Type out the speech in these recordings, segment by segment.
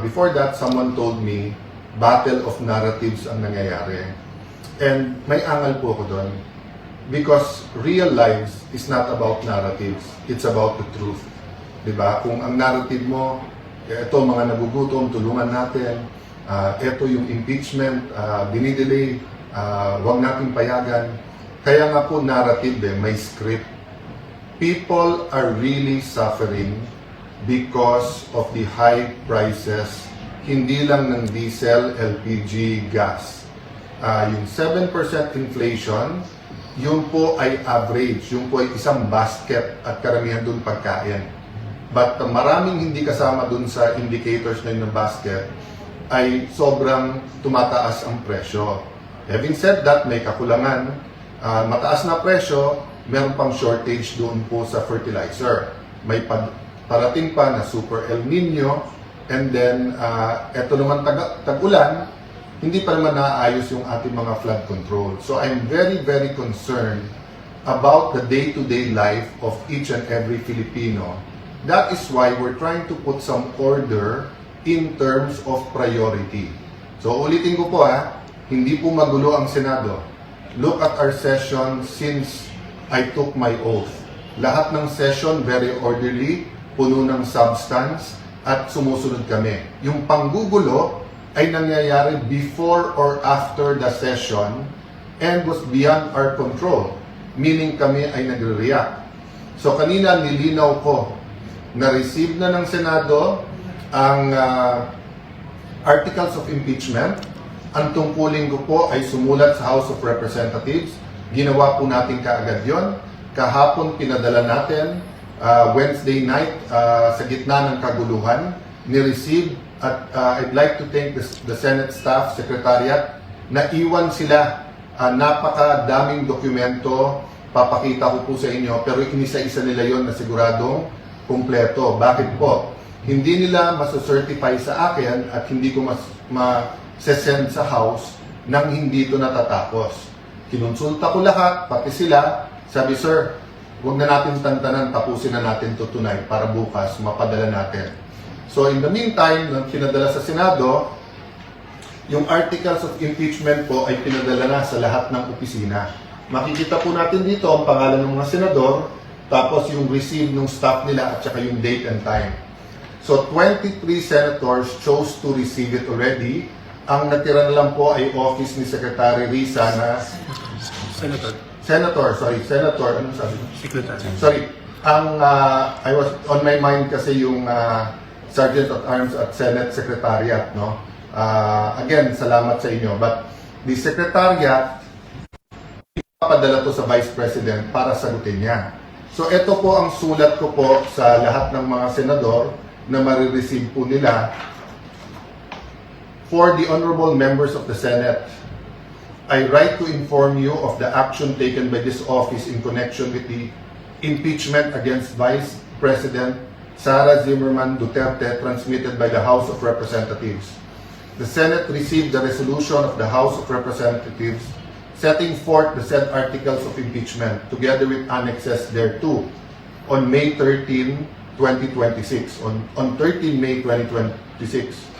Before that, someone told me, battle of narratives ang nangyayari. And may angal po ako doon. Because real lives is not about narratives. It's about the truth. Diba? Kung ang narrative mo, ito mga nagugutom, tulungan natin, ito yung impeachment, dinidelay, wag natin payagan. Kaya nga po narrative may script. People are really suffering because of the high prices, hindi lang ng diesel, LPG, gas. Yung 7% inflation, yun po ay average, yun po ay isang basket at karamihan dun pagkain. But maraming hindi kasama dun sa indicators na yun ng basket ay sobrang tumataas ang presyo. Having said that, may kakulangan. Mataas na presyo, meron pang shortage doon po sa fertilizer. May parating pa na super El Nino, and then eto naman tag-ulan, hindi pa naman naayos yung ating mga flood control. So I'm very, very concerned about the day-to-day life of each and every Filipino. That is why we're trying to put some order in terms of priority. So ulitin ko po hindi po magulo ang Senado. Look at our session since I took my oath. Lahat ng session very orderly, puno ng substance, at sumusunod kami. Yung panggugulo ay nangyayari before or after the session and was beyond our control. Meaning kami ay nagre-react. So kanina nilinaw ko na receive na ng Senado ang articles of impeachment. Ang tungkulin ko po ay sumulat sa House of Representatives. Ginawa po natin kaagad yon. Kahapon pinadala natin, Wednesday night, sa gitna ng kaguluhan, ni-receive. At I'd like to thank the Senate staff, Secretariat, na iwan sila. Napakadaming dokumento, papakita ko po sa inyo, pero inisa-isa nila yon na siguradong kumpleto. Bakit po? Hindi nila masacertify sa akin at hindi ko send sa House nang hindi ito natatapos. Kinonsulta ko lahat, pati sila. Sabi, sir, huwag na natin tantanan, tapusin na natin ito tonight para bukas mapadala natin. So in the meantime, nang pinadala sa Senado, yung articles of impeachment po ay pinadala na sa lahat ng opisina. Makikita po natin dito ang pangalan ng mga senador, tapos yung receive ng staff nila at saka yung date and time. So 23 senators chose to receive it already. Ang natira na lang po ay office ni Secretary Risa na Senator, anong sabi? Secretary. Sorry. I was on my mind kasi yung Sergeant at Arms at Senate Secretariat, no? Again, salamat sa inyo. But the Secretariat, ipapadala to sa Vice President para sagutin niya. So ito po ang sulat ko po sa lahat ng mga senador na marireceive po nila. For the honorable members of the Senate, I write to inform you of the action taken by this office in connection with the impeachment against Vice President Sara Zimmerman Duterte transmitted by the House of Representatives. The Senate received the resolution of the House of Representatives setting forth the said articles of impeachment together with annexes thereto on May 13, 2026. On 13 May 2026,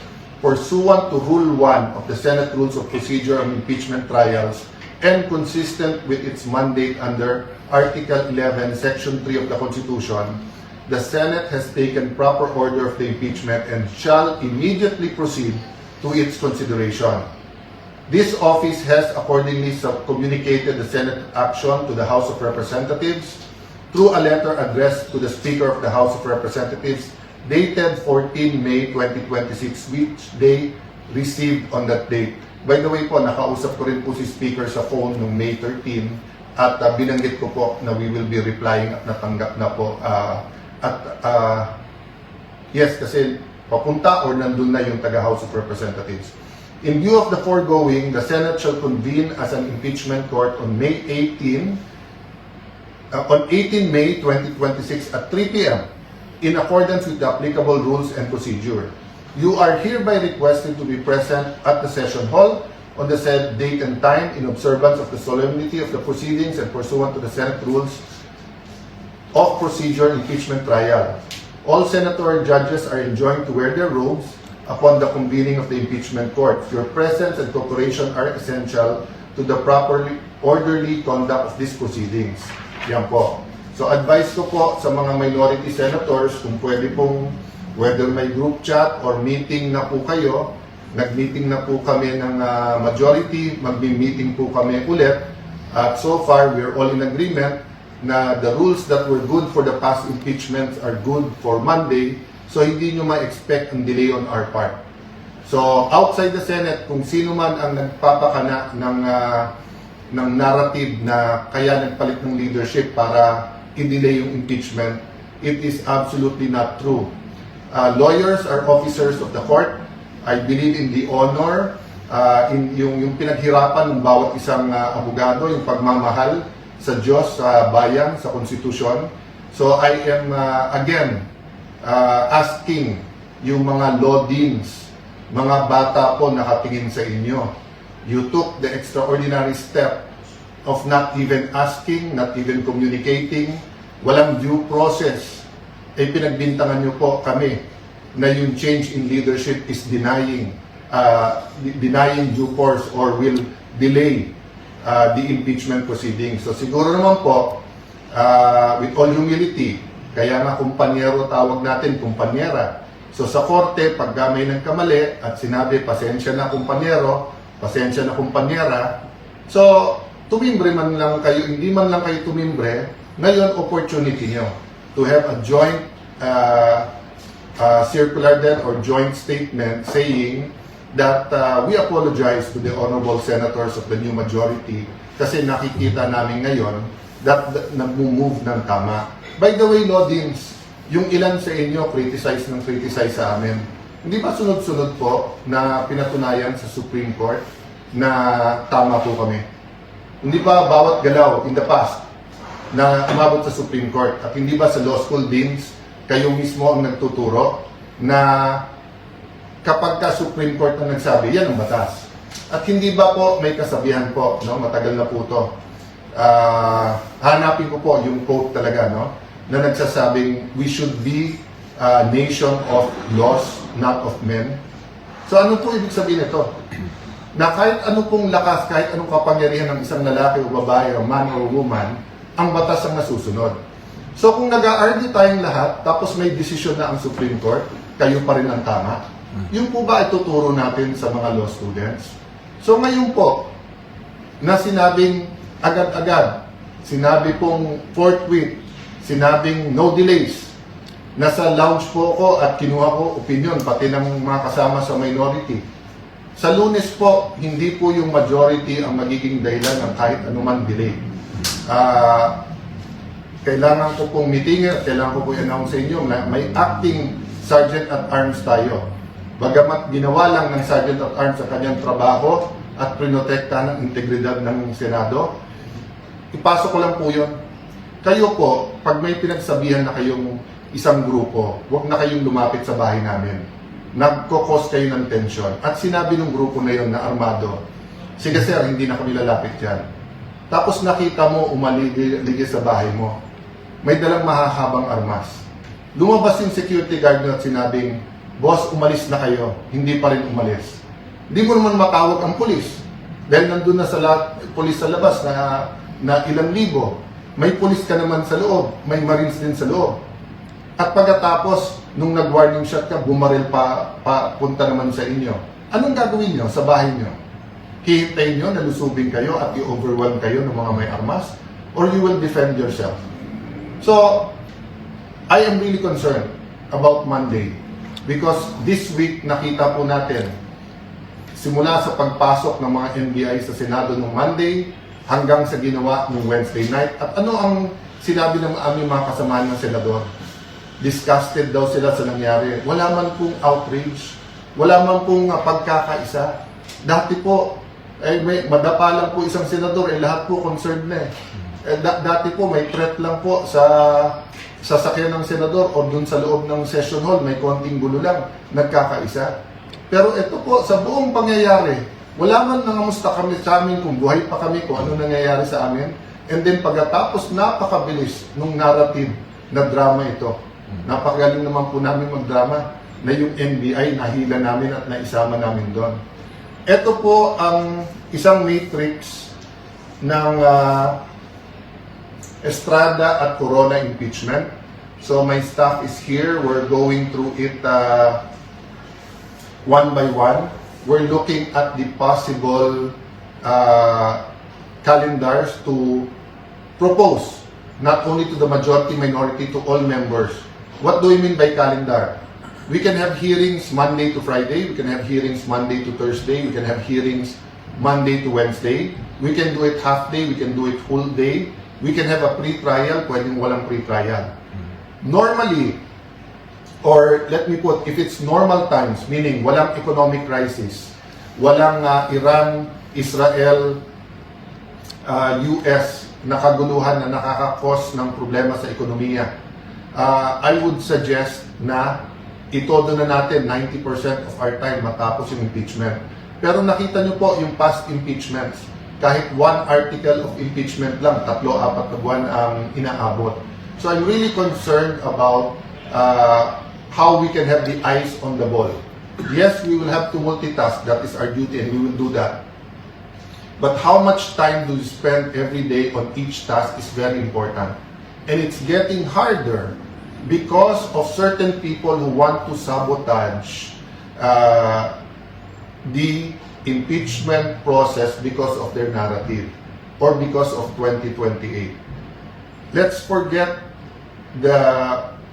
pursuant to Rule 1 of the Senate Rules of Procedure on Impeachment Trials and consistent with its mandate under Article 11, Section 3 of the Constitution, the Senate has taken proper order of the impeachment and shall immediately proceed to its consideration. This office has accordingly communicated the Senate action to the House of Representatives through a letter addressed to the Speaker of the House of Representatives dated 14 May 2026, which they received on that date. By the way po, nakausap ko rin po si Speaker sa phone noong May 13 at binanggit ko po na we will be replying at natanggap na po. Yes, kasi papunta or nandun na yung taga-House of Representatives. In view of the foregoing, the Senate shall convene as an impeachment court on 18 May 2026 at 3 p.m. in accordance with the applicable rules and procedure. You are hereby requested to be present at the session hall on the said date and time in observance of the solemnity of the proceedings and pursuant to the Senate Rules of Procedure Impeachment Trial. All senator judges are enjoined to wear their robes upon the convening of the impeachment court. Your presence and cooperation are essential to the properly orderly conduct of these proceedings. Yan po. So advice ko po sa mga minority senators kung pwede pong whether may group chat or meeting na po kayo, nag-meeting na po kami ng majority, mag-meeting po kami ulit. At so far, we're all in agreement na the rules that were good for the past impeachments are good for Monday, so hindi nyo ma-expect ang delay on our part. So, outside the Senate, kung sino man ang nagpapakana ng narrative na kaya nagpalit ng leadership para i-delay yung impeachment, it is absolutely not true. Lawyers are officers of the court. I believe in the honor, in yung pinaghirapan ng bawat isang abogado, yung pagmamahal sa Diyos, sa bayan, sa konstitusyon. So I am again asking yung mga law deans, mga bata po nakatingin sa inyo. You took the extraordinary step of not even asking, not even communicating, walang due process. Pinagbintangan nyo po kami na yung change in leadership is denying due course or will delay the impeachment proceedings. So siguro naman po, with all humility, kaya nga kumpanyero tawag natin, kumpanyera. So sa korte, pag may nagkamali at sinabi, pasensya na kumpanyero, pasensya na kumpanyera, so tumimbre man lang kayo, hindi man lang kayo tumimbre, ngayon opportunity nyo to have a joint circular then or joint statement saying that we apologize to the honorable senators of the new majority kasi nakikita namin ngayon that nag-move ng tama. By the way, Lodins, yung ilan sa inyo criticize sa amin. Hindi ba sunod-sunod po na pinatunayan sa Supreme Court na tama po kami? Hindi ba bawat galaw in the past na umabot sa Supreme Court at hindi ba sa law school deans kayo mismo ang nagtuturo na kapag ka Supreme Court na nagsabi, yan ang batas. At hindi ba po may kasabihan po, no? Matagal na po ito. Hanapin ko po yung quote talaga, no? Na nagsasabing, we should be a nation of laws, not of men. So ano po ibig sabihin ito? Na kahit ano pong lakas, kahit anong kapangyarihan ng isang lalaki o babae o man or woman, ang batas ang nasusunod. So kung nag-a-argue tayong lahat, tapos may desisyon na ang Supreme Court, kayo pa rin ang tama. Yung po ba ituturo natin sa mga law students? So ngayon po, na sinabing agad-agad, sinabi pong forthwith, sinabing no delays, nasa lounge po ako at kinuha ko opinion, pati ng mga kasama sa minority. Sa Lunes po, hindi po yung majority ang magiging dahilan ng kahit anuman delay. Kailangan ko pong meeting at kailangan ko po i-announce sa inyo na may acting Sergeant at Arms tayo. Bagamat ginawa lang ng Sergeant at Arms sa kanyang trabaho at prinotekta ng integridad ng Senado, ipasok ko lang po yun. Kayo po, pag may pinagsabihan na kayong isang grupo, huwag na kayong lumapit sa bahay namin. Nagkokos kayo ng tension. At sinabi ng grupo na yun na armado, sige sir, hindi na kami lalapit dyan. Tapos nakita mo, umaligay sa bahay mo. May dalang mahahabang armas. Lumabas yung security guard at sinabing, boss, umalis na kayo. Hindi pa rin umalis. Hindi mo naman matawag ang pulis. Dahil nandun na sa pulis sa labas na ilang libo. May pulis ka naman sa loob. May marines din sa loob. At pagkatapos, nung nag-warning shot ka, bumaril pa punta naman sa inyo. Anong gagawin nyo sa bahay nyo? Hihintayin nyo, nalusubin kayo at i-overwhelm kayo ng mga may armas? Or you will defend yourself? So, I am really concerned about Monday because this week nakita po natin simula sa pagpasok ng mga NBI sa Senado noong Monday hanggang sa ginawa noong Wednesday night. At ano ang sinabi ng aming mga kasamahan ng Senador? Disgusted daw sila sa nangyari. Wala man pong outrage, wala man pong pagkakaisa. Dati po, may madapa lang po isang senador, lahat po concerned na dati po may threat lang po sa sasakyan ng senador o dun sa loob ng session hall, may konting gulo lang, nagkakaisa. Pero ito po, sa buong pangyayari, wala man nangamusta kami sa amin kung buhay pa kami, kung ano nangyayari sa amin. And then pagkatapos, napakabilis nung narrative na drama ito. Napakagaling naman po namin magdrama. na yung NBI nahila namin at naisama namin doon. Ito po ang isang matrix ng Estrada at Corona impeachment. So my staff is here. We're going through it one by one. We're looking at the possible calendars to propose, not only to the majority, minority, to all members. What do we mean by calendar? We can have hearings Monday to Friday. We can have hearings Monday to Thursday. We can have hearings Monday to Wednesday. We can do it half day. We can do it full day. We can have a pre-trial. Pwedeng walang pre-trial. Normally, or let me put, if it's normal times, meaning walang economic crisis, walang Iran, Israel, US na kaguluhan na nakaka-cause ng problema sa ekonomiya, I would suggest na itodo na natin 90% of our time matapos yung impeachment. Pero nakita nyo po yung past impeachments. Kahit one article of impeachment lang, 3-4 na buwan ang inaabot. So I'm really concerned about how we can have the eyes on the ball. Yes, we will have to multitask. That is our duty and we will do that. But how much time do you spend every day on each task is very important. And it's getting harder because of certain people who want to sabotage the impeachment process because of their narrative or because of 2028. Let's forget the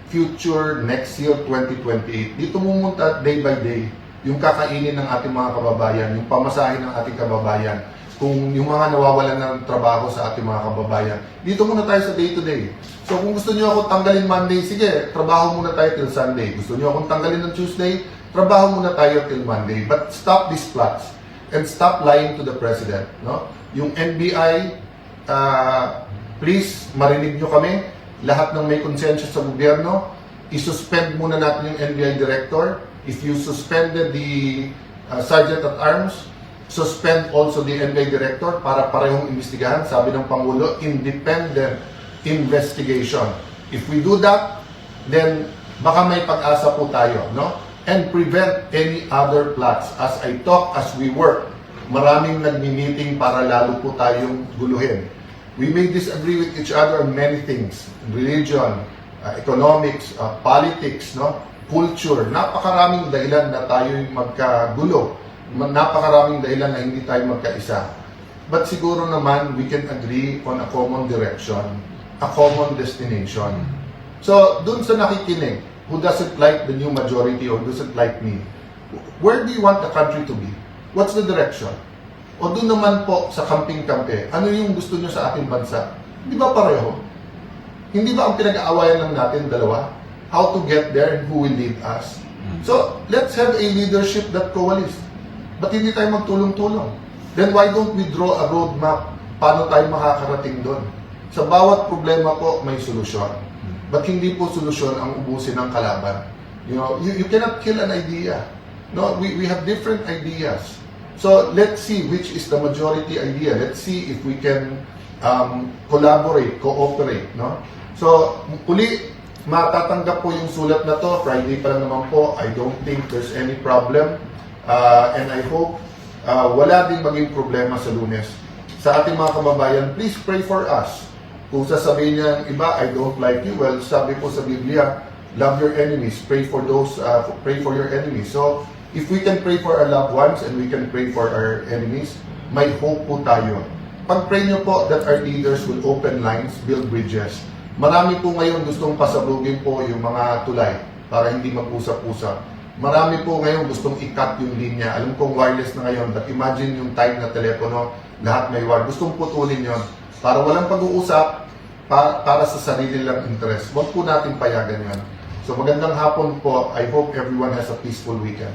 future next year, 2028. Dito mumunta day by day yung kakainin ng ating mga kababayan, yung pamasahin ng ating kababayan, kung yung mga nawawalan ng trabaho sa ating mga kababayan. Dito muna tayo sa day to day. So kung gusto niyo ako tanggalin Monday, sige, trabaho muna tayo till Sunday. Gusto niyo akong tanggalin ng Tuesday, trabaho muna tayo till Monday. But stop these plots and stop lying to the President. No? Yung NBI, please, marinig nyo kami. Lahat ng may konsensya sa gobyerno, isuspend muna natin yung NBI Director. If you suspended the Sergeant at Arms, suspend also the NBI Director para parehong imbestigahan. Sabi ng Pangulo, independent investigation. If we do that, then baka may pag-asa po tayo, no? And prevent any other plots. As I talk, as we work, maraming nagmi-meeting para lalo po tayong guluhin. We may disagree with each other on many things. Religion, economics, politics, no? Culture. Napakaraming dahilan na tayo'y magkagulo. Napakaraming dahilan na hindi tayo magkaisa. But siguro naman, we can agree on a common direction, a common destination. So, dun sa nakikinig, who doesn't like the new majority or doesn't like me, where do you want the country to be? What's the direction? O dun naman po sa kamping-kampe, ano yung gusto nyo sa ating bansa? Di ba pareho? Hindi ba ang pinag-aawayan lang natin dalawa? How to get there and who will lead us? So, let's have a leadership that coalesce. Ba't hindi tayo magtulong-tulong? Then why don't we draw a roadmap paano tayo makakarating doon? Sa bawat problema po, may solusyon. But hindi po solusyon ang ubusin ng kalaban. You know, you cannot kill an idea. No, we have different ideas. So let's see which is the majority idea. Let's see if we can collaborate, cooperate. No? So, uli, matatanggap po yung sulat na to. Friday pa lang naman po. I don't think there's any problem. And I hope wala din maging problema sa Lunes. Sa ating mga kababayan, please pray for us. Kung sasabihin niya iba, I don't like you, well, sabi po sa Biblia, love your enemies, pray for your enemies. So, if we can pray for our loved ones and we can pray for our enemies, may hope po tayo. Pag-pray niyo po that our leaders will open lines, build bridges. Marami po ngayon gustong pasalugin po yung mga tulay para hindi mag-usap-usap. Marami po ngayon gustong i-cut yung linya. Alam kong wireless na ngayon, but imagine yung type na telepono, lahat may wire. Gustong putulin yon para walang pag-uusap, para sa sarili lang interest. Huwag po natin payagan yan. So magandang hapon po. I hope everyone has a peaceful weekend.